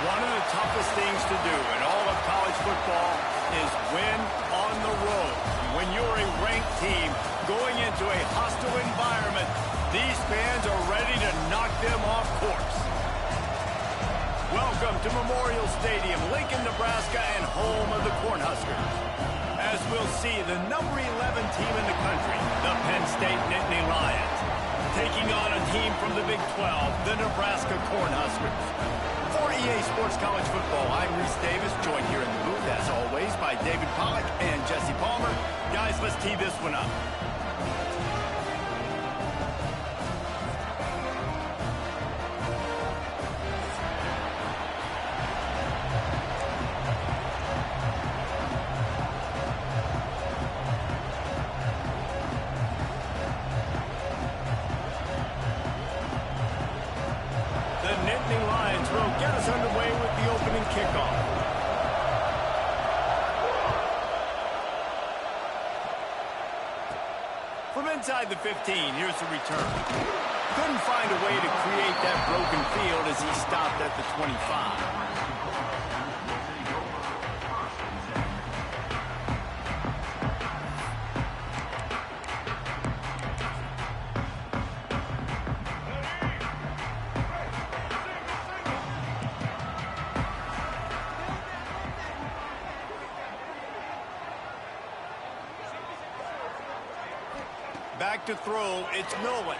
One of the toughest things to do in all of college football is win on the road. When you're a ranked team going into a hostile environment, these fans are ready to knock them off course. Welcome to Memorial Stadium, Lincoln, Nebraska, and home of the Cornhuskers. As we'll see, the number 11 team in the country, the Penn State Nittany Lions, taking on a team from the Big 12, the Nebraska Cornhuskers. For EA Sports College Football, I'm Reese Davis, joined here in the booth, as always, by David Pollack and Jesse Palmer. Guys, let's tee this one up. Get us underway with the opening kickoff. From inside the 15, here's the return. Couldn't find a way to create that broken field as he stopped at the 25. Back to throw, it's Nolan.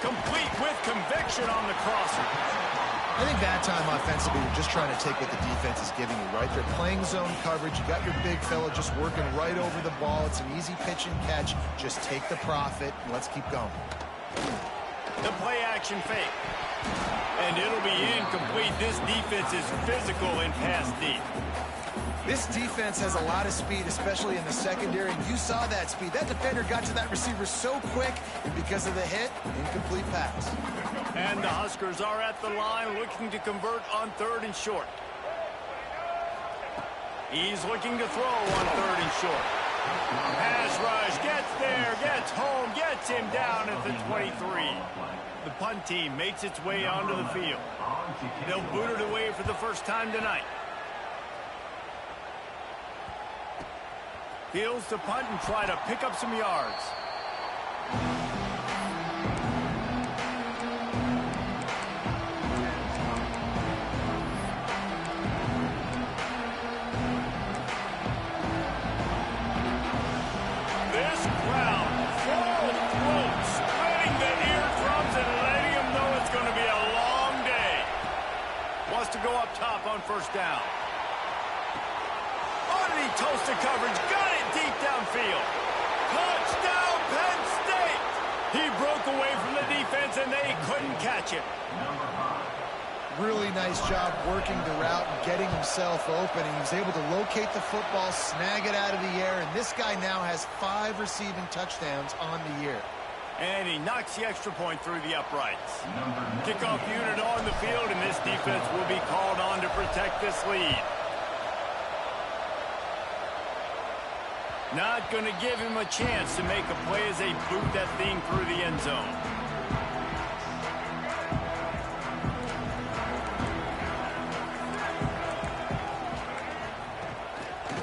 Complete with conviction on the crosser. I think that time offensively, you're just trying to take what the defense is giving you, right? They're playing zone coverage. You got your big fella just working right over the ball. It's an easy pitch and catch. Just take the profit, and let's keep going. The play action fake. And it'll be incomplete. This defense is physical in pass deep. This defense has a lot of speed, especially in the secondary, and you saw that speed. That defender got to that receiver so quick, and because of the hit, incomplete pass. And the Huskers are at the line looking to convert on 3rd and short. He's looking to throw on 3rd and short. Pass rush, gets there, gets home, gets him down at the 23. The punt team makes its way onto the field. They'll boot it away for the first time tonight. Fields to punt and try to pick up some yards. This crowd, full throat, splitting the eardrums and letting them know it's going to be a long day. Wants to go up top on 1st down. Underneath toasted coverage, got it deep downfield. Touchdown, Penn State! He broke away from the defense, and they couldn't catch him. Really nice job working the route and getting himself open. He was able to locate the football, snag it out of the air, and this guy now has 5 receiving touchdowns on the year. And he knocks the extra point through the uprights. Kickoff unit on the field, and this defense will be called on to protect this lead. Not going to give him a chance to make a play as they boot that thing through the end zone.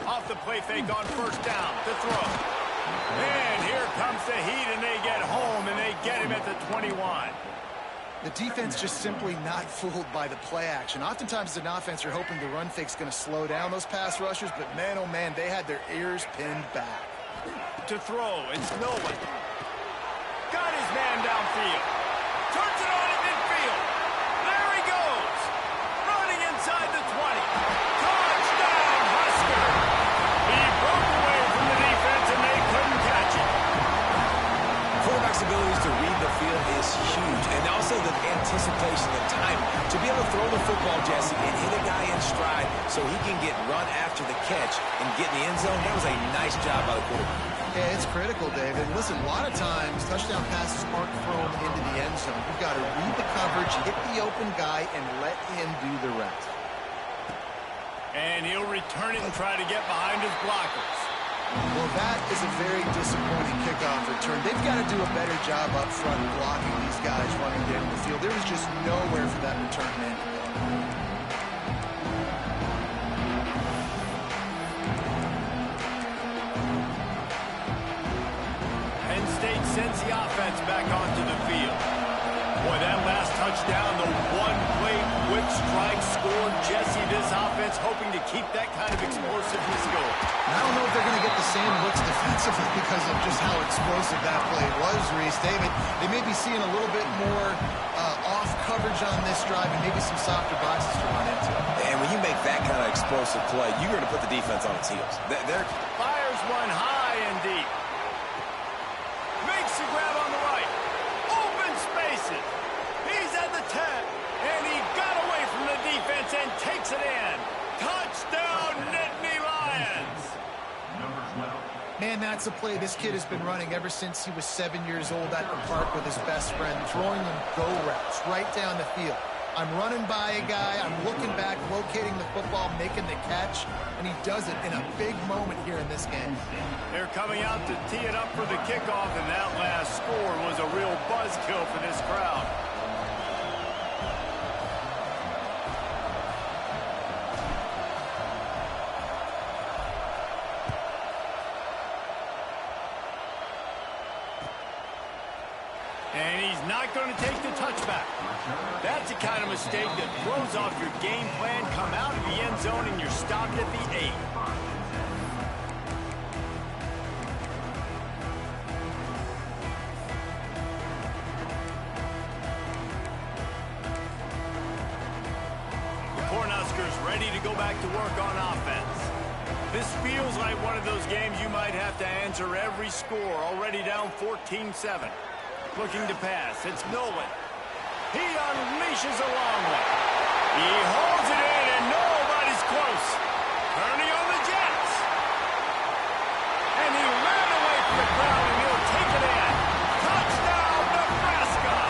Off the play fake on 1st down to throw. And here comes the heat, and they get home, and they get him at the 21. The defense just simply not fooled by the play action. Oftentimes as an offense, you're hoping the run fake's going to slow down those pass rushers, but man, oh man, they had their ears pinned back. To throw, it's Nolan. Got his man downfield. Turns it on at midfield. There he goes. Running inside the 20. Touchdown, Husker. He broke away from the defense, and they couldn't catch him. Quarterback's abilities to read the field is huge, and also the anticipation, the timing. To be able to throw the football, Jesse, and hit a guy in stride so he can get run after the catch and get in the end zone, that was a nice job by the quarterback. Yeah, it's critical, David. Listen, a lot of times, touchdown passes aren't thrown into the end zone. You've got to read the coverage, hit the open guy, and let him do the rest. And he'll return it and try to get behind his blockers. Well, that is a very disappointing kickoff return. They've got to do a better job up front blocking these guys running down the field. There was just nowhere for that return man to go. sends the offense back onto the field. Boy, that last touchdown, the one-play quick strike scored. Jesse, this offense hoping to keep that kind of explosiveness going. I don't know if they're going to get the same looks defensively because of just how explosive that play was, Reese. David, they may be seeing a little bit more off coverage on this drive and maybe some softer boxes to run into. And when you make that kind of explosive play, you're going to put the defense on its heels. Fires one high and deep. Makes the grab on the right. Open spaces. He's at the 10. And he got away from the defense and takes it in. Touchdown, Nittany Lions. Man, that's a play this kid has been running ever since he was 7 years old at the park with his best friend, throwing him go routes right down the field. I'm running by a guy, I'm looking back, locating the football, making the catch, and he does it in a big moment here in this game. They're coming out to tee it up for the kickoff, and that last score was a real buzzkill for this crowd. And he's not going to take the touchback. That's the kind of mistake that throws off your game plan. Come out of the end zone and you're stopped at the 8. The Cornhuskers ready to go back to work on offense. This feels like one of those games you might have to answer every score. Already down 14-7. Looking to pass. It's Nolan. He unleashes a long one. He holds it in, and nobody's close. Turning on the Jets. And he ran away from the crowd, and he'll take it in. Touchdown, Nebraska!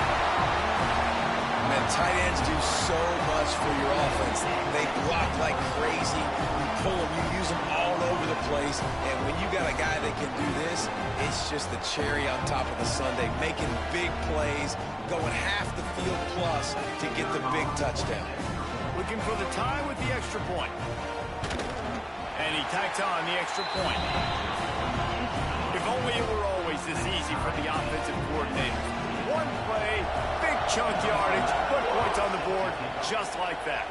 Man, tight ends do so much for your offense. They block like crazy. You pull them, you use them all over the place. And when you got a guy that can do this, it's just the cherry on top of the sundae, making big plays, going half the field plus to get the big touchdown. Looking for the tie with the extra point. And he tacks on the extra point. If only it were always this easy for the offensive coordinator. One play, big chunk yardage, put points on the board just like that.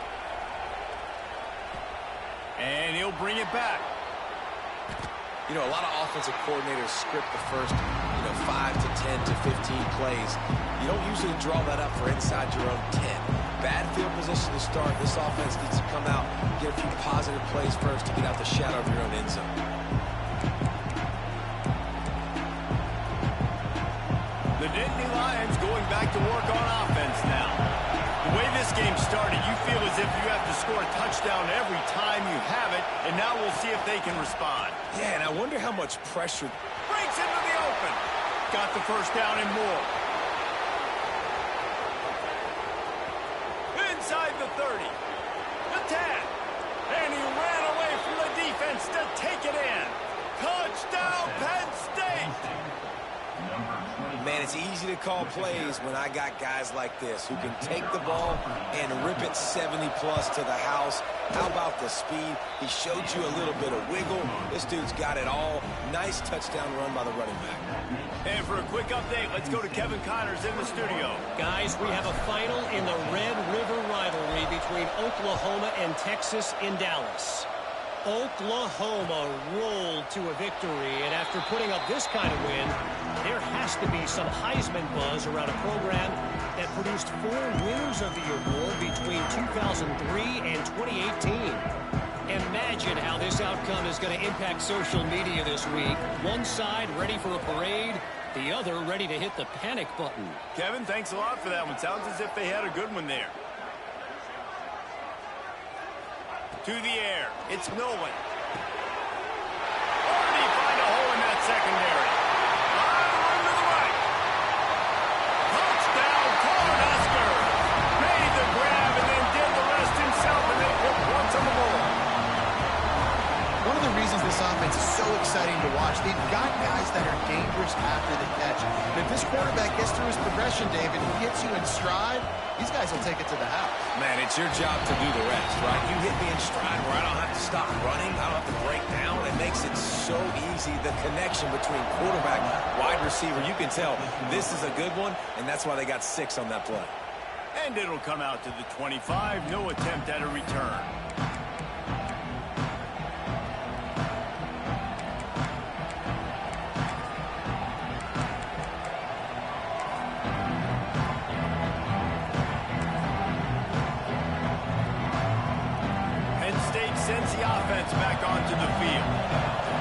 And he'll bring it back. You know, a lot of offensive coordinators script the first, 5 to 10 to 15 plays. You don't usually draw that up for inside your own 10. Bad field position to start. This offense needs to come out, get a few positive plays first to get out the shadow of your own end zone. The Nittany Lions going back to work on offense now. The way this game started, you feel as if you have to score a touchdown every time you have it, and now we'll see if they can respond. Yeah, and I wonder how much pressure. Breaks into the open. Got the first down and more. Inside the 30. The 10. And he ran away from the defense to take it in. Touchdown, Penn State! Man, it's easy to call plays when I got guys like this who can take the ball and rip it 70-plus to the house. How about the speed? He showed you a little bit of wiggle. This dude's got it all. Nice touchdown run by the running back. And for a quick update, let's go to Kevin Connors in the studio. Guys, we have a final in the Red River rivalry between Oklahoma and Texas in Dallas. Oklahoma rolled to a victory, and after putting up this kind of win, there has to be some Heisman buzz around a program that produced 4 winners of the award between 2003 and 2018. Imagine how this outcome is going to impact social media this week. One side ready for a parade, the other ready to hit the panic button. Kevin, thanks a lot for that one. Sounds as if they had a good one there. To the air. It's Nolan. Or did he find a hole in that secondary? On to the right. Touchdown, Cornhuskers. Made the grab and then did the rest himself, and they put points on the board. One of the reasons this offense is so exciting to watch, they've got guys that are dangerous after the catch. And if this quarterback gets through his progression, David, he hits you in stride, these guys will take it to the house. Man, it's your job to do the rest, right? You hit me in stride where I don't have to stop running. I don't have to break down. It makes it so easy. The connection between quarterback, wide receiver, you can tell this is a good one, and that's why they got 6 on that play. And it'll come out to the 25. No attempt at a return. Penn State sends the offense back onto the field.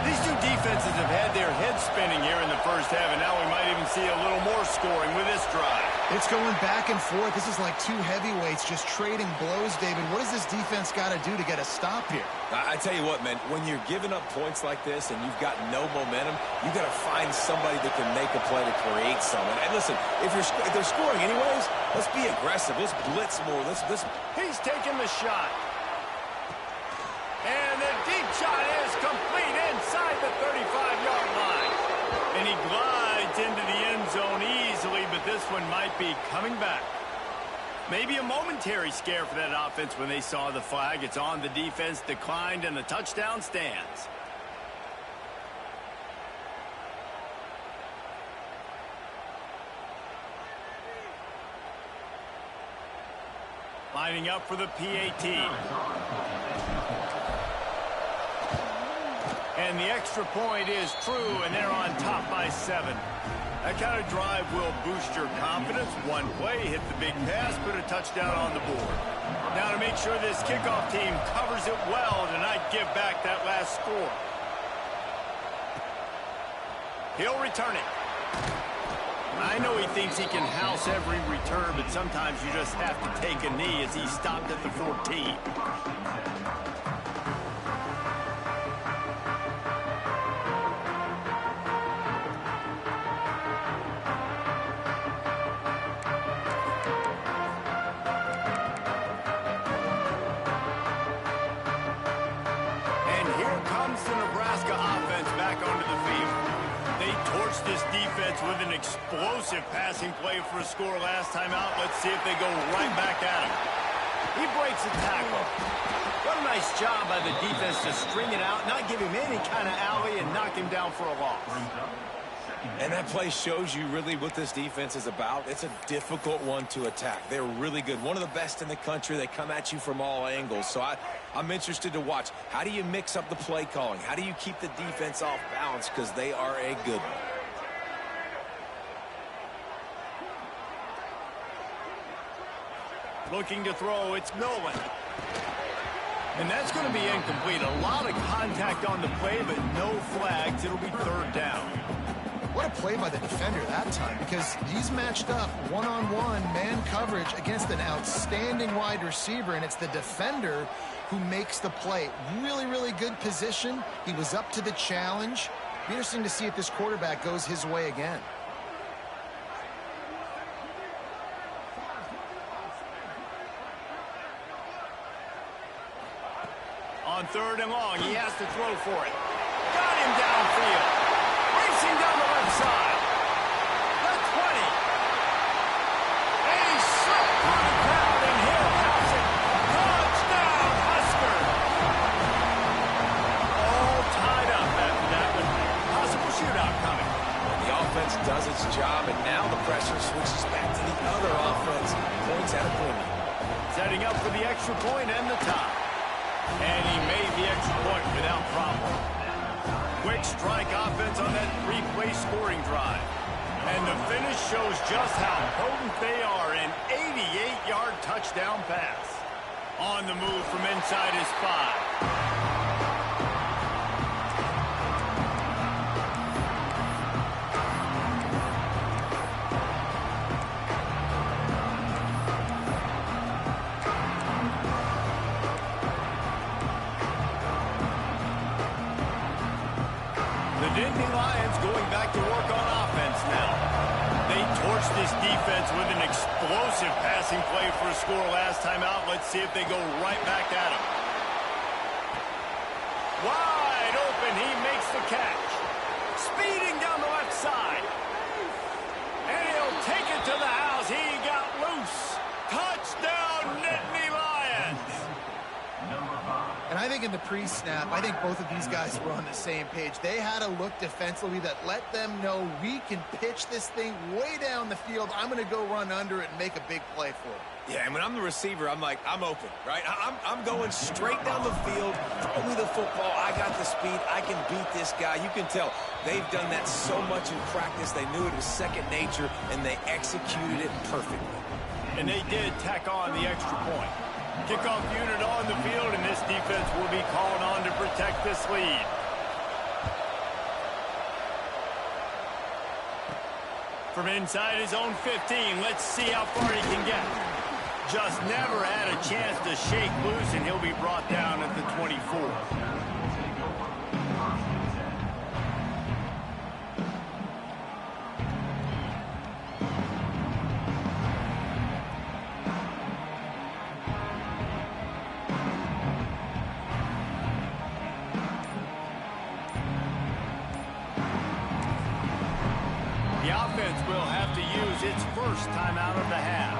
These two defenses have had their heads spinning here in the first half, and now we might even see a little more scoring with this drive. It's going back and forth. This is like two heavyweights just trading blows, David. What does this defense got to do to get a stop here? I tell you what, man, when you're giving up points like this and you've got no momentum, you got to find somebody that can make a play to create something. And listen, if they're scoring anyways, let's be aggressive. Let's blitz more. Let's. He's taking the shot. And the deep shot is complete inside the 35-yard line. And he glides into the end zone easily, but this one might be coming back. Maybe a momentary scare for that offense when they saw the flag. It's on, the defense declined, and the touchdown stands. Lining up for the PAT. And the extra point is true, and they're on top by 7. That kind of drive will boost your confidence. One play, hit the big pass, put a touchdown on the board. Now to make sure this kickoff team covers it well to not give back that last score. He'll return it. I know he thinks he can house every return, but sometimes you just have to take a knee as he stopped at the 14. The Nebraska offense back onto the field. They torched this defense with an explosive passing play for a score last time out. Let's see if they go right back at him. He breaks a tackle. What a nice job by the defense to string it out, not give him any kind of alley, and knock him down for a loss. And that play shows you really what this defense is about. It's a difficult one to attack. They're really good. One of the best in the country. They come at you from all angles. So I'm interested to watch. How do you mix up the play calling? How do you keep the defense off balance? Because they are a good one. Looking to throw, it's Nolan. And that's going to be incomplete. A lot of contact on the play, but no flags. It'll be 3rd down. What a play by the defender that time, because he's matched up one-on-one man coverage against an outstanding wide receiver, and it's the defender who makes the play. Really, really good position. He was up to the challenge. Be interesting to see if this quarterback goes his way again. On 3rd and long, he has to throw for it. Got him downfield. Racing down the left side. The 20. A slip on the ground, and he'll house it. Touchdown, Husker. All tied up after that one. Possible shootout coming. The offense does its job, and now the pressure switches back to the other offense. Points at a premium. Setting up for the extra point and the tie. And he made the extra point without problem. Quick strike offense on that 3-play scoring drive. And the finish shows just how potent they are. An 88-yard touchdown pass. On the move from inside his 5. This defense with an explosive passing play for a score last time out. Let's see if they go right back at him. Wide open, he makes the catch. Speeding down the left side. And take it to the house. He got loose. Touchdown, Nittany Lions. And I think in the pre-snap, I think both of these guys were on the same page. They had a look defensively that let them know we can pitch this thing way down the field. I'm going to go run under it and make a big play for it. Yeah, and when I'm the receiver, I'm like, I'm open, right? I'm going straight down the field. Throw me the football. I got the speed. I can beat this guy. You can tell they've done that so much in practice. They knew it was second nature, and they executed it perfectly. And they did tack on the extra point. Kickoff unit on the field, and this defense will be called on to protect this lead. From inside his own 15, let's see how far he can get. Just never had a chance to shake loose, and he'll be brought down at the 24. The offense will have to use its first timeout of the half.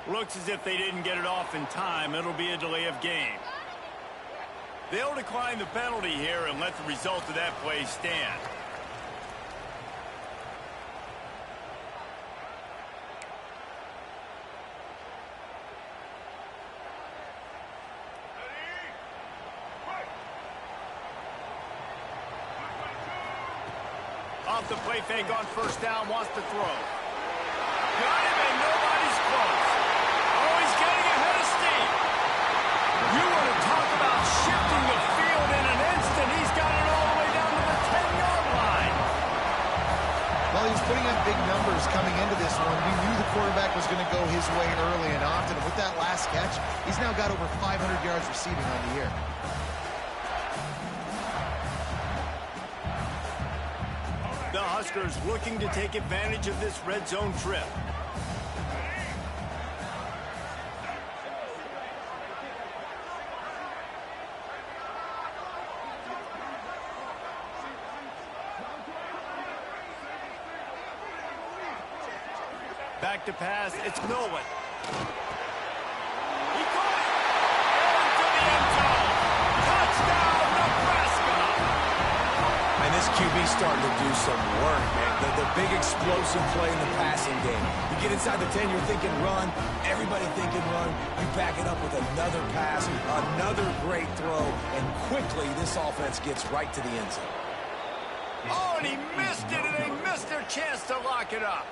Looks as if they didn't get it off in time. It'll be a delay of game. They'll decline the penalty here and let the result of that play stand. Off the play fake on first down, wants to throw. Got him and nobody's close. He's getting ahead of steam. You want to talk about shifting the field in an instant. He's got it all the way down to the 10-yard line. Well, he was putting up big numbers coming into this one. We knew the quarterback was going to go his way early and often. And with that last catch, he's now got over 500 yards receiving on the year. The Huskers looking to take advantage of this red zone trip. Back to pass, it's Nolan. He caught it! Into the end zone! Touchdown, Nebraska! And this QB's starting to do some work, man. The big explosive play in the passing game. You get inside the 10, you're thinking run. Everybody thinking run. You back it up with another pass, another great throw, and quickly this offense gets right to the end zone. Oh, and he missed it, and they missed their chance to lock it up.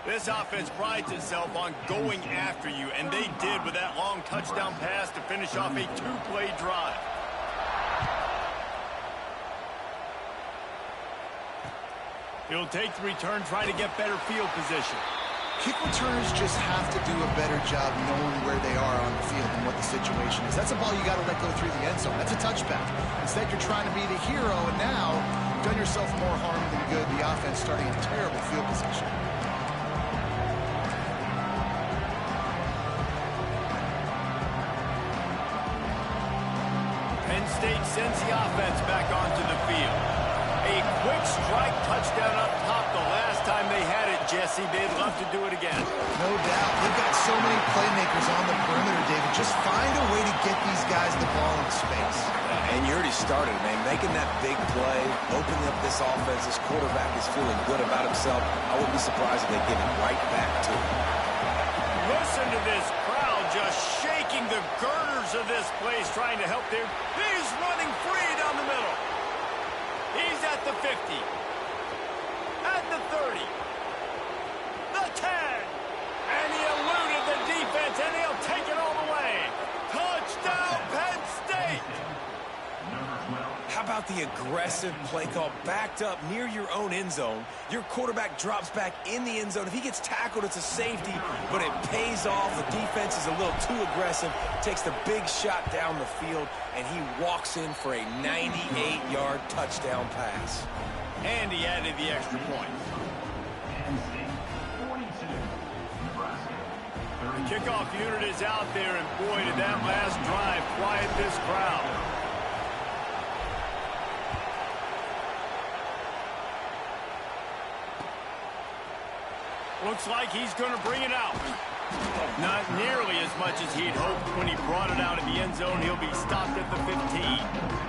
This offense prides itself on going after you, and they did with that long touchdown pass to finish off a two-play drive. He'll take the return, trying to get better field position. Kick returners just have to do a better job knowing where they are on the field and what the situation is. That's a ball you got to let go through the end zone. That's a touchback. Instead, you're trying to be the hero, and now you've done yourself more harm than good. The offense starting in terrible field position. Penn State sends the offense back onto the field. A quick strike touchdown up top the last time they had it, Jesse. They'd love to do it again. No doubt. They've got so many playmakers on the perimeter, David. Just find a way to get these guys the ball in space. And you already started, man. Making that big play, opening up this offense. This quarterback is feeling good about himself. I wouldn't be surprised if they give it right back to him. Listen to this crowd just shaking the girders of this place, trying to help their... He's running free down the middle. He's at the 50. At the 30. The 10. And he eluded the defense, and he'll take it all the way. Touchdown, Penn State. How about the aggressive play call backed up near your own end zone? Your quarterback drops back in the end zone. If he gets tackled, it's a safety, but it pays off. The defense is a little too aggressive, takes the big shot down the field, and he walks in for a 98-yard touchdown pass. And he added the extra point. The kickoff unit is out there, and boy, did that last drive quiet this crowd. Looks like he's going to bring it out. Not nearly as much as he'd hoped when he brought it out of the end zone. He'll be stopped at the 15.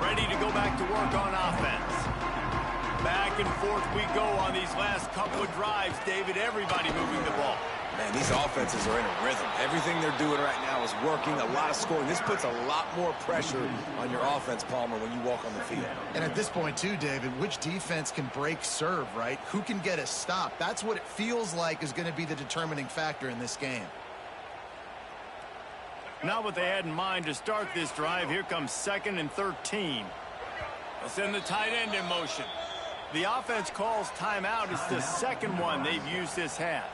Ready to go back to work on offense. Back and forth we go on these last couple of drives, David. Everybody moving the ball. Man, these offenses are in a rhythm. Everything they're doing right now is working. A lot of scoring. This puts a lot more pressure on your offense, Palmer, when you walk on the field. And at this point, too, David, which defense can break serve, right? Who can get a stop? That's what it feels like is going to be the determining factor in this game. Not what they had in mind to start this drive. Here comes 2nd and 13. They'll send the tight end in motion. The offense calls timeout. It's the second one they've used this half.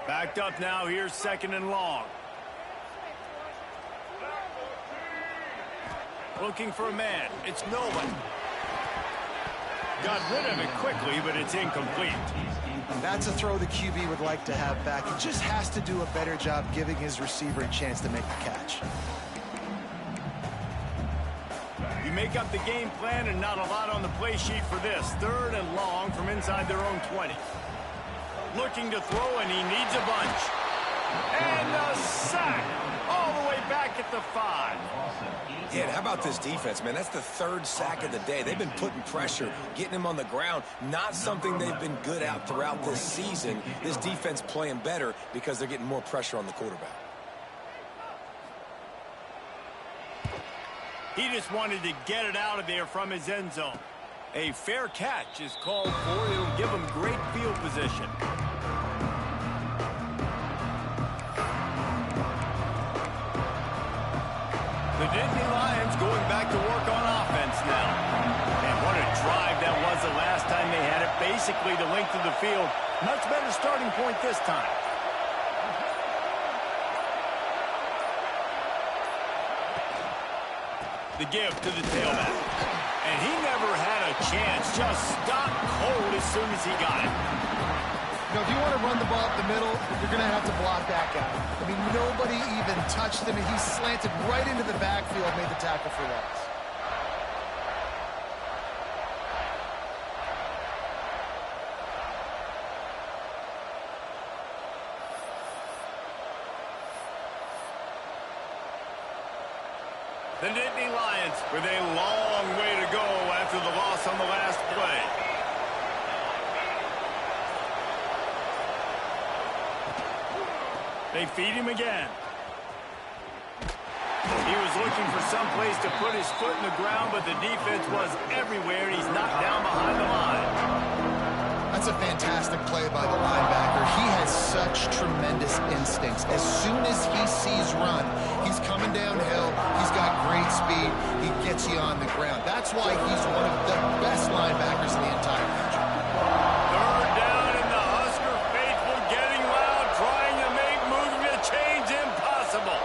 Backed up now. Here's 2nd and long. Looking for a man. It's no one. Got rid of it quickly, but it's incomplete. That's a throw the QB would like to have back. He just has to do a better job giving his receiver a chance to make the catch. You make up the game plan and not a lot on the play sheet for this. 3rd and long from inside their own 20. Looking to throw, and he needs a bunch. And a sack all the way back at the 5. Yeah, and how about this defense, man? That's the 3rd sack of the day. They've been putting pressure, getting him on the ground. Not something they've been good at throughout this season. This defense playing better because they're getting more pressure on the quarterback. He just wanted to get it out of there from his end zone. A fair catch is called for. It'll give him great field position. The Nittany Lions going back to work on offense now. And what a drive that was the last time they had it. Basically the length of the field. Much better starting point this time. The give to the tailback. And he never had a chance. Just stopped cold as soon as he got it. You know, if you want to run the ball up the middle, you're going to have to block that guy. I mean, nobody even touched him, and he slanted right into the backfield, made the tackle for loss. The Nittany Lions with a long way to go after the loss on the last play. They feed him again. He was looking for some place to put his foot in the ground, but the defense was everywhere. He's knocked down behind the line. That's a fantastic play by the linebacker. He has such tremendous instincts. As soon as he sees run, he's coming downhill. He's got great speed. He gets you on the ground. That's why he's one of the best linebackers in the entire country. Third down, and the Husker faithful getting loud, trying to make moving the chains impossible.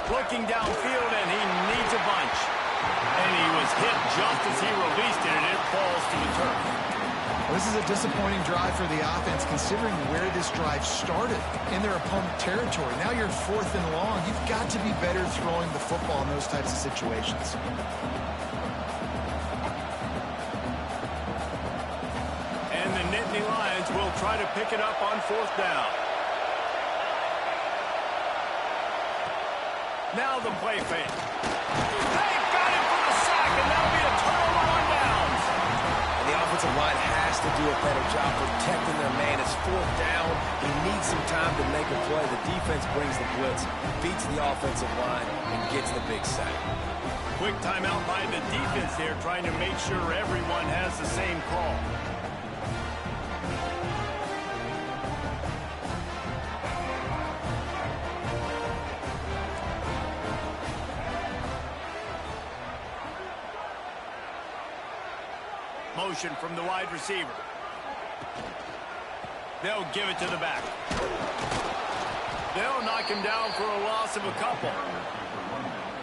Looking downfield, and he needs a bunch. And he was hit just as he released it, and it falls to the turf. This is a disappointing drive for the offense, considering where this drive started, in their opponent territory. Now you're 4th and long. You've got to be better throwing the football in those types of situations. And the Nittany Lions will try to pick it up on 4th down. Now the play fake. They've got it for the sack, and that'll be a turnover on downs. And the offensive line has has to do a better job protecting their man. It's fourth down. He needs some time to make a play. The defense brings the blitz, beats the offensive line, and gets the big sack. Quick timeout by the defense there, trying to make sure everyone has the same call. Motion from the wide receiver. They'll give it to the back. They'll knock him down for a loss of a couple.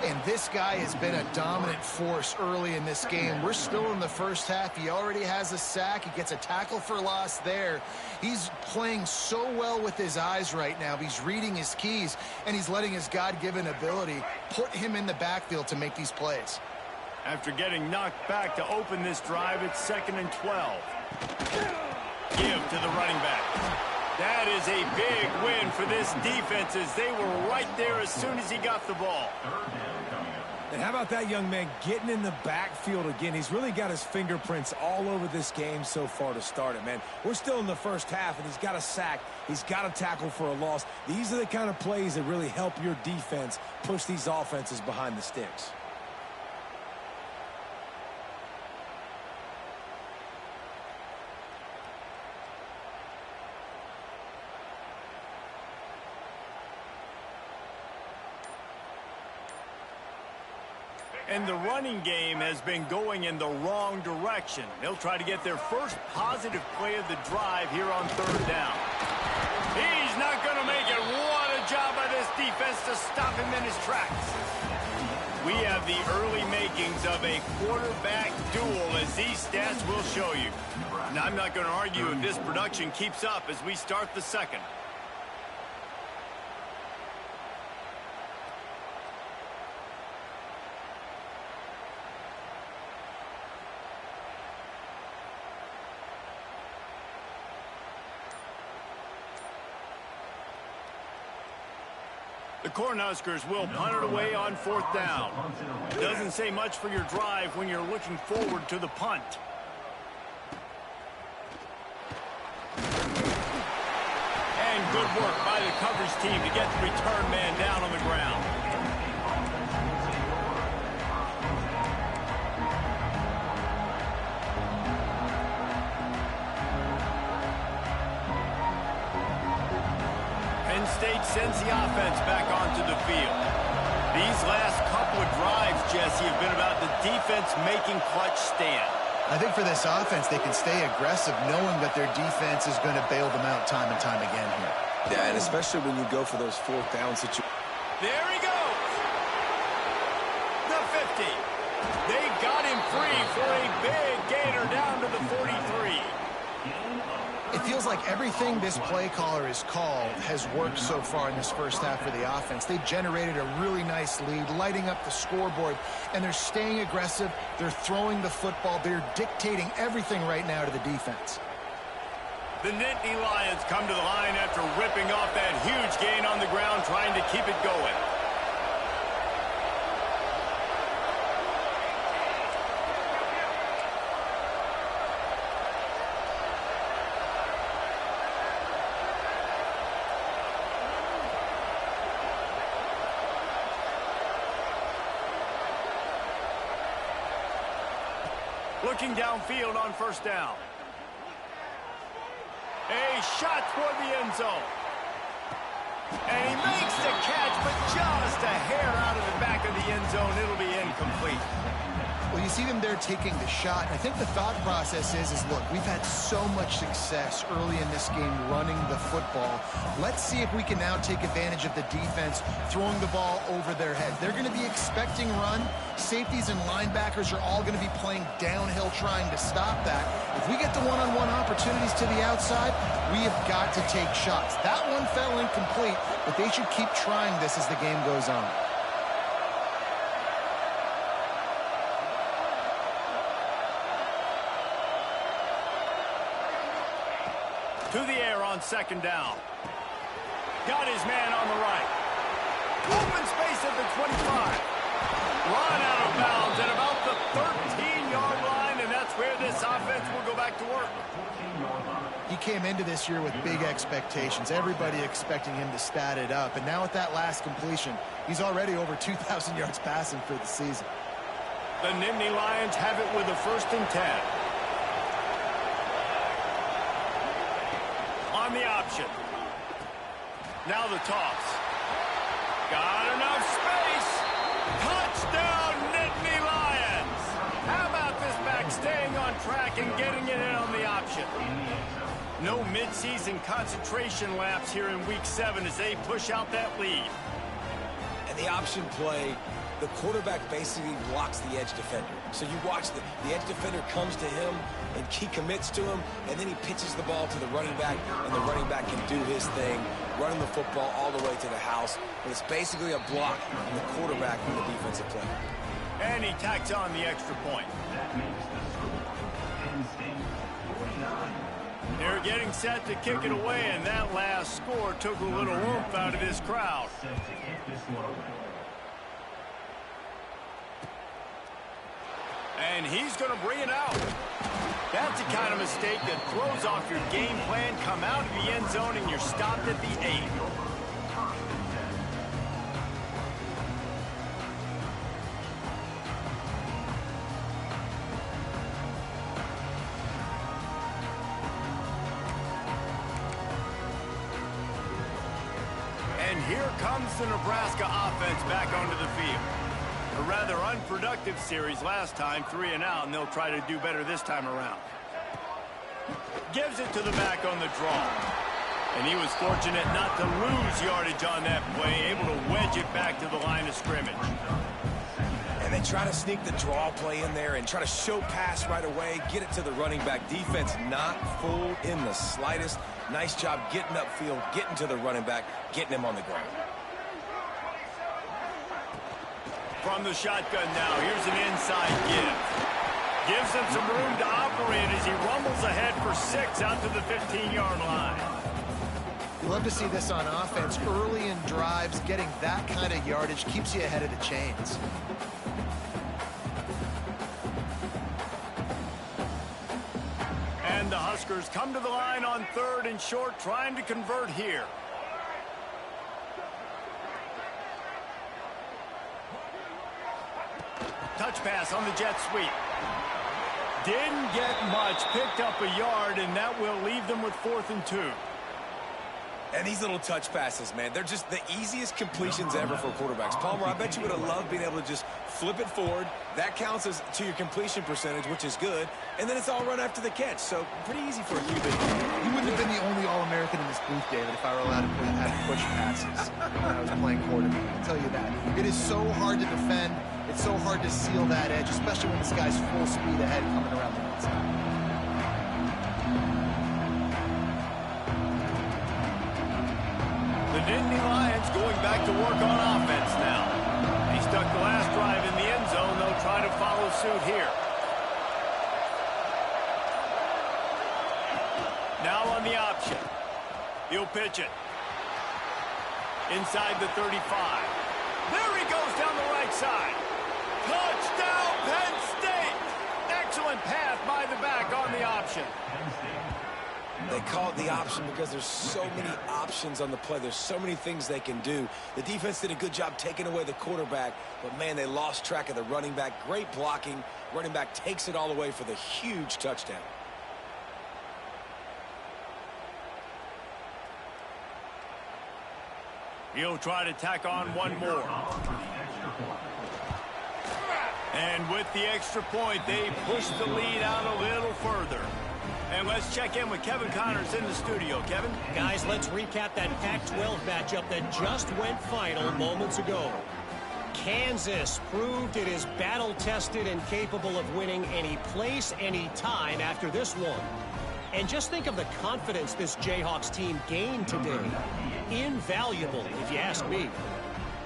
And this guy has been a dominant force early in this game. We're still in the first half. He already has a sack. He gets a tackle for loss there. He's playing so well with his eyes right now. He's reading his keys, and he's letting his God-given ability put him in the backfield to make these plays. After getting knocked back to open this drive, it's 2nd and 12. Give to the running back. That is a big win for this defense as they were right there as soon as he got the ball. And how about that young man getting in the backfield again? He's really got his fingerprints all over this game so far to start it, man. We're still in the first half, and he's got a sack. He's got a tackle for a loss. These are the kind of plays that really help your defense push these offenses behind the sticks. And the running game has been going in the wrong direction. They'll try to get their first positive play of the drive here on 3rd down. He's not going to make it. What a job by this defense to stop him in his tracks. We have the early makings of a quarterback duel, as these stats will show you. And I'm not going to argue if this production keeps up as we start the second. The Cornhuskers will punt it away on 4th down. Doesn't say much for your drive when you're looking forward to the punt. And good work by the coverage team to get the return man down on the ground. Penn State sends the offense back onto the field. These last couple of drives, Jesse, have been about the defense making clutch stand. I think for this offense, they can stay aggressive knowing that their defense is going to bail them out time and time again here. Yeah, and especially when you go for those 4th down situations. There he goes. The 50. They got him free for a big gainer down to the 43. It feels like everything this play caller has called has worked so far in this first half for the offense. They've generated a really nice lead, lighting up the scoreboard, and they're staying aggressive. They're throwing the football. They're dictating everything right now to the defense. The Nittany Lions come to the line after ripping off that huge gain on the ground, trying to keep it going. Looking downfield on 1st down. A shot toward the end zone. And he makes the catch, but just a hair out of the back of the end zone. It'll be incomplete. Well, you see them there taking the shot. I think the thought process is look, we've had so much success early in this game running the football. Let's see if we can now take advantage of the defense throwing the ball over their head. They're going to be expecting run. Safeties and linebackers are all going to be playing downhill trying to stop that. If we get the one-on-one opportunities to the outside, we have got to take shots. That one fell incomplete, but they should keep trying this as the game goes on. To the air on 2nd down. Got his man on the right. Open space at the 25. Run out of bounds at about the 13-yard line, and that's where this this offense will go back to work. He came into this year with big expectations. Everybody expecting him to stat it up. And now with that last completion, he's already over 2,000 yards passing for the season. The Nittany Lions have it with a 1st and 10. On the option. Now the toss. Got enough space. Touchdown, Nittany Lions. How about this back staying on track and getting it in on the option? No midseason concentration laps here in Week 7 as they push out that lead. And the option play, the quarterback basically blocks the edge defender. So you watch the edge defender comes to him, and he commits to him, and then he pitches the ball to the running back, and the running back can do his thing, running the football all the way to the house. But it's basically a block from the quarterback from the defensive player. And he tacks on the extra point. They're getting set to kick it away, and that last score took a little oomph out of this crowd. And he's going to bring it out. That's the kind of mistake that throws off your game plan. Come out of the end zone, and you're stopped at the 8. And here comes the Nebraska offense back onto the field. A rather unproductive series last time, 3 and out, and they'll try to do better this time around. Gives it to the back on the draw. And he was fortunate not to lose yardage on that play, able to wedge it back to the line of scrimmage. And they try to sneak the draw play in there and try to show pass right away, get it to the running back. Defense not fooled in the slightest. Nice job getting upfield, getting to the running back, getting him on the ground. From the shotgun now, here's an inside give. Gives him some room to operate as he rumbles ahead for 6 out to the 15-yard line. You love to see this on offense. Early in drives, getting that kind of yardage keeps you ahead of the chains. And the Huskers come to the line on 3rd and short, trying to convert here. Touch pass on the jet sweep. Didn't get much, picked up a yard, and that will leave them with 4th and 2. And these little touch passes, man, they're just the easiest completions ever for quarterbacks. Palmer, I bet you would have loved being able to just flip it forward. That counts as to your completion percentage, which is good. And then it's all run after the catch. So pretty easy for a QB. He wouldn't have been the only All-American in this booth, David, if I were allowed to have push passes when I was playing quarterback. I'll tell you that. It is so hard to defend. It's so hard to seal that edge, especially when this guy's full speed ahead coming around the outside. The Nittany Lions going back to work on offense now. He stuck the last drive in the end zone. They'll try to follow suit here. Now on the option. He'll pitch it. Inside the 35. There he goes down the right side. Touchdown, Penn State! Excellent pass by the back on the option. They call it the option because there's so many options on the play. There's so many things they can do. The defense did a good job taking away the quarterback, but, man, they lost track of the running back. Great blocking. Running back takes it all the way for the huge touchdown. He'll try to tack on one more. And with the extra point, they push the lead out a little further. And let's check in with Kevin Connors in the studio. Kevin? Guys, let's recap that Pac-12 matchup that just went final moments ago. Kansas proved it is battle-tested and capable of winning any place, any time after this one. And just think of the confidence this Jayhawks team gained today. Invaluable, if you ask me.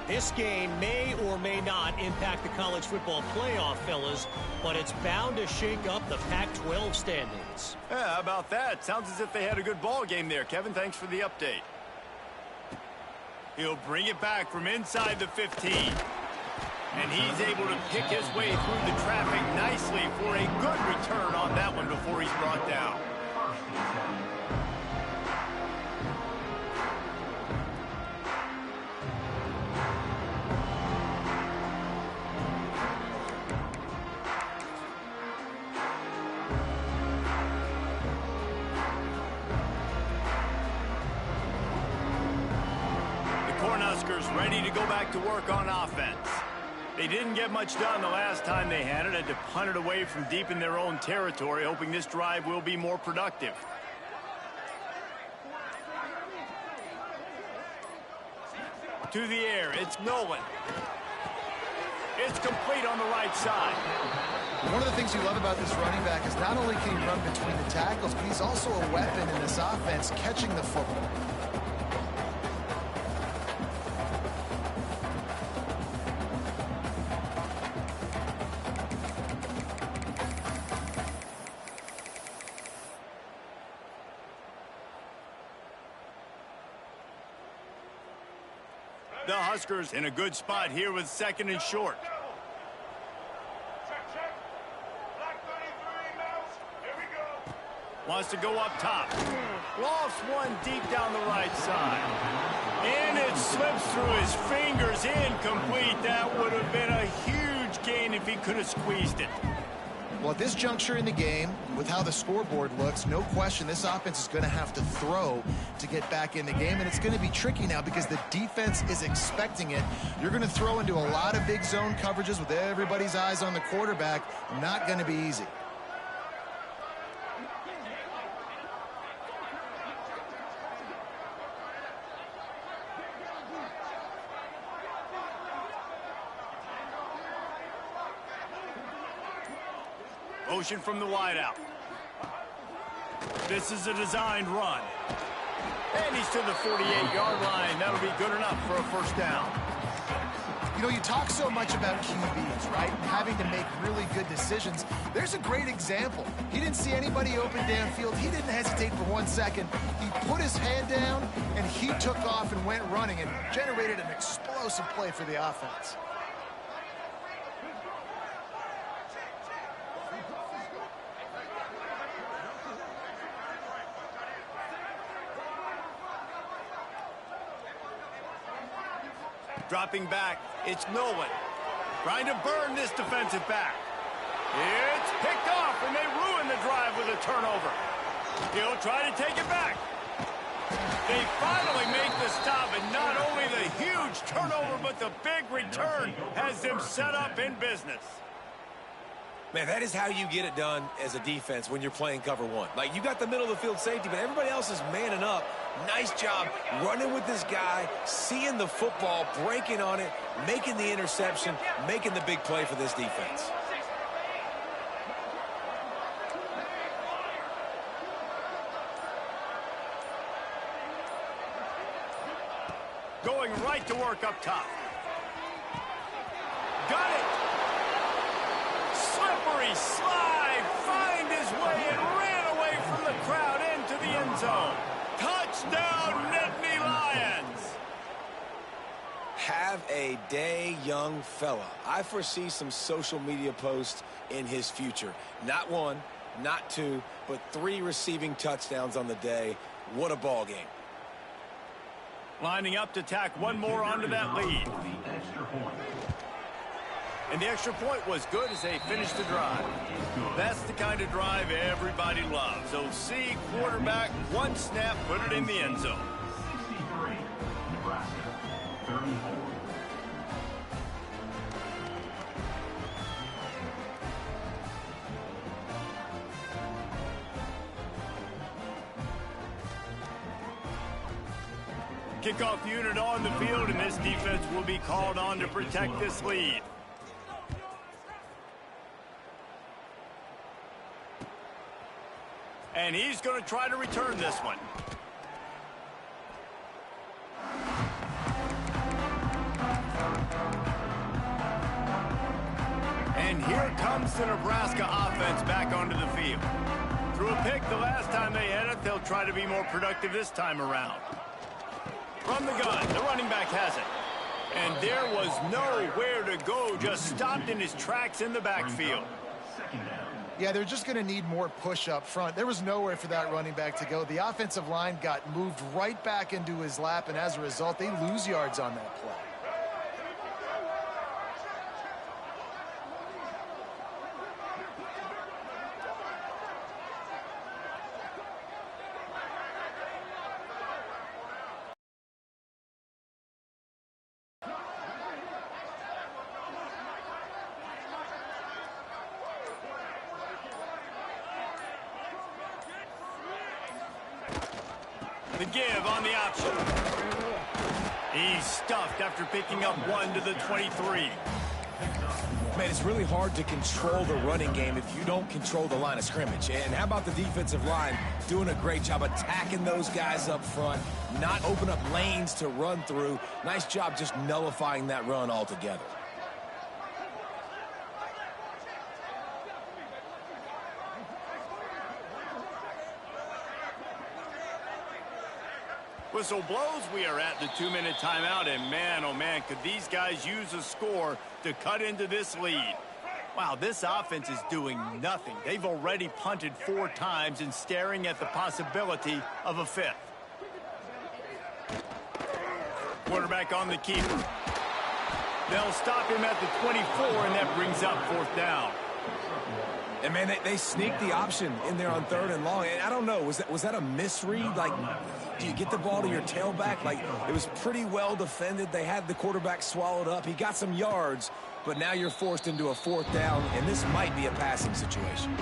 This game may or may not impact the college football playoff, fellas, but it's bound to shake up the Pac-12 standings. Yeah, how about that? Sounds as if they had a good ball game there. Kevin, thanks for the update. He'll bring it back from inside the 15. And he's able to pick his way through the traffic nicely for a good return on that one before he's brought down. Ready to go back to work on offense. They didn't get much done the last time they had it. Had to punt it away from deep in their own territory, hoping this drive will be more productive. To the air, it's Nolan. It's complete on the right side. One of the things you love about this running back is not only can he run between the tackles, but he's also a weapon in this offense catching the football. The Huskers in a good spot here with 2nd and short. Wants to go up top. Lost one deep down the right side. And it slips through his fingers. Incomplete. That would have been a huge gain if he could have squeezed it. Well, at this juncture in the game, with how the scoreboard looks, no question this offense is going to have to throw to get back in the game, and it's going to be tricky now because the defense is expecting it. You're going to throw into a lot of big zone coverages with everybody's eyes on the quarterback. Not going to be easy. Motion from the wideout. This is a designed run. And he's to the 48-yard line. That'll be good enough for a first down. You know, you talk so much about QBs, right? Having to make really good decisions. There's a great example. He didn't see anybody open downfield. He didn't hesitate for 1 second. He put his head down, and he took off and went running and generated an explosive play for the offense. Dropping back, it's Nolan. Trying to burn this defensive back. It's picked off, and they ruin the drive with a turnover. He'll try to take it back. They finally make the stop, and not only the huge turnover, but the big return has them set up in business. Man, that is how you get it done as a defense when you're playing cover one. Like, you got the middle of the field safety, but everybody else is manning up. Nice job running with this guy, seeing the football, breaking on it, making the interception, making the big play for this defense. Going right to work up top. Got it. Slippery slide, find his way and ran away from the crowd into the end zone. Touchdown, Nittany Lions. Have a day, young fella. I foresee some social media posts in his future. Not one, not two, but 3 receiving touchdowns on the day. What a ball game. Lining up to tack one more onto that lead. And the extra point was good as they finished the drive. That's the kind of drive everybody loves. OC, quarterback, one snap, put it in the end zone. 63, Nebraska, 34. Kickoff unit on the field, and this defense will be called on to protect this lead. And he's going to try to return this one. And here comes the Nebraska offense back onto the field. Threw a pick the last time they had it. They'll try to be more productive this time around. From the gun, the running back has it. And there was nowhere to go, just stopped in his tracks in the backfield. Yeah, they're just going to need more push up front. There was nowhere for that running back to go. The offensive line got moved right back into his lap, and as a result, they lose yards on that play. The give on the option. He's stuffed after picking up 1 to the 23. Man, it's really hard to control the running game if you don't control the line of scrimmage. And how about the defensive line doing a great job attacking those guys up front, not open up lanes to run through. Nice job just nullifying that run altogether. Whistle blows, we are at the 2-minute timeout, and man, oh man, could these guys use a score to cut into this lead. Wow, this offense is doing nothing. They've already punted 4 times and staring at the possibility of a 5th. Quarterback on the keeper. They'll stop him at the 24, and that brings up 4th down. And, man, they sneaked the option in there on 3rd and long. And I don't know, was that a misread? Like, do you get the ball to your tailback? Like, it was pretty well defended. They had the quarterback swallowed up. He got some yards, but now you're forced into a 4th down, and this might be a passing situation.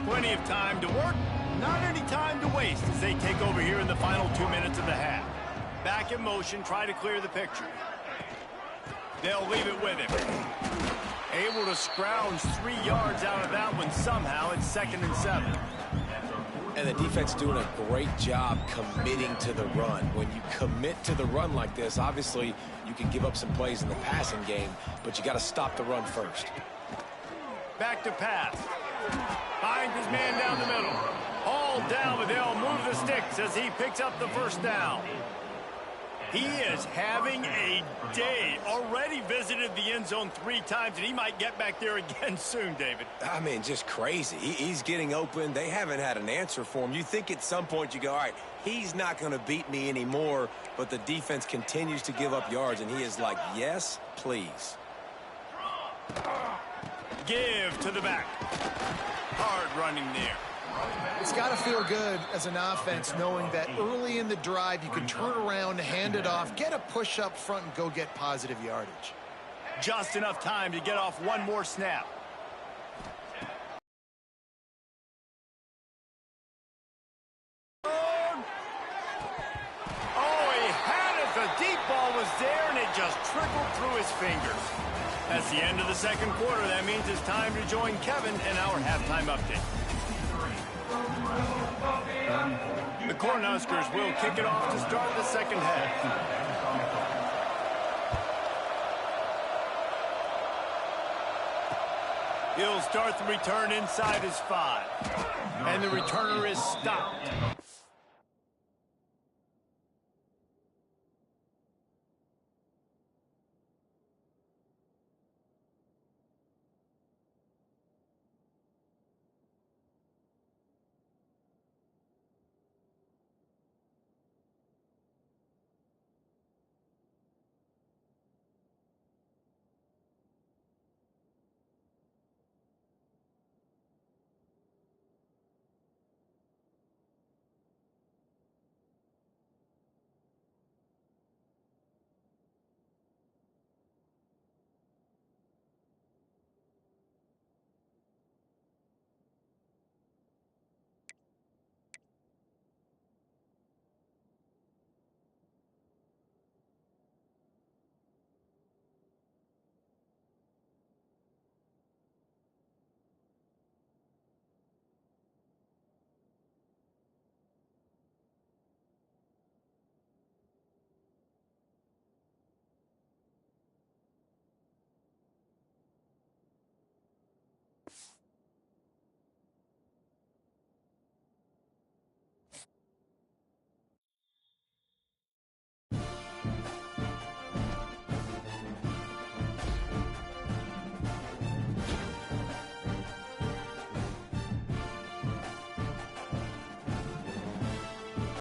Plenty of time to work, not any time to waste as they take over here in the final 2 minutes of the half. Back in motion, try to clear the picture. They'll leave it with him. Able to scrounge 3 yards out of that one somehow. It's 2nd and 7. And the defense doing a great job committing to the run. When you commit to the run like this, obviously you can give up some plays in the passing game, but you got to stop the run first. Back to pass. Finds his man down the middle. All down, but they'll move the sticks as he picks up the 1st down. He is having a day. Already visited the end zone 3 times, and he might get back there again soon, David. I mean, just crazy. He's getting open. They haven't had an answer for him. You think at some point you go, all right, he's not going to beat me anymore, but the defense continues to give up yards, and he is like, yes, please. Give to the back. Hard running there. It's got to feel good as an offense knowing that early in the drive you can turn around, hand it off, get a push up front, and go get positive yardage. Just enough time to get off 1 more snap. Oh, he had it. The deep ball was there, and it just trickled through his fingers. That's the end of the 2nd quarter. That means it's time to join Kevin in our halftime update. The Cornhuskers will kick it off to start the 2nd half. He'll start the return inside his 5. And the returner is stopped.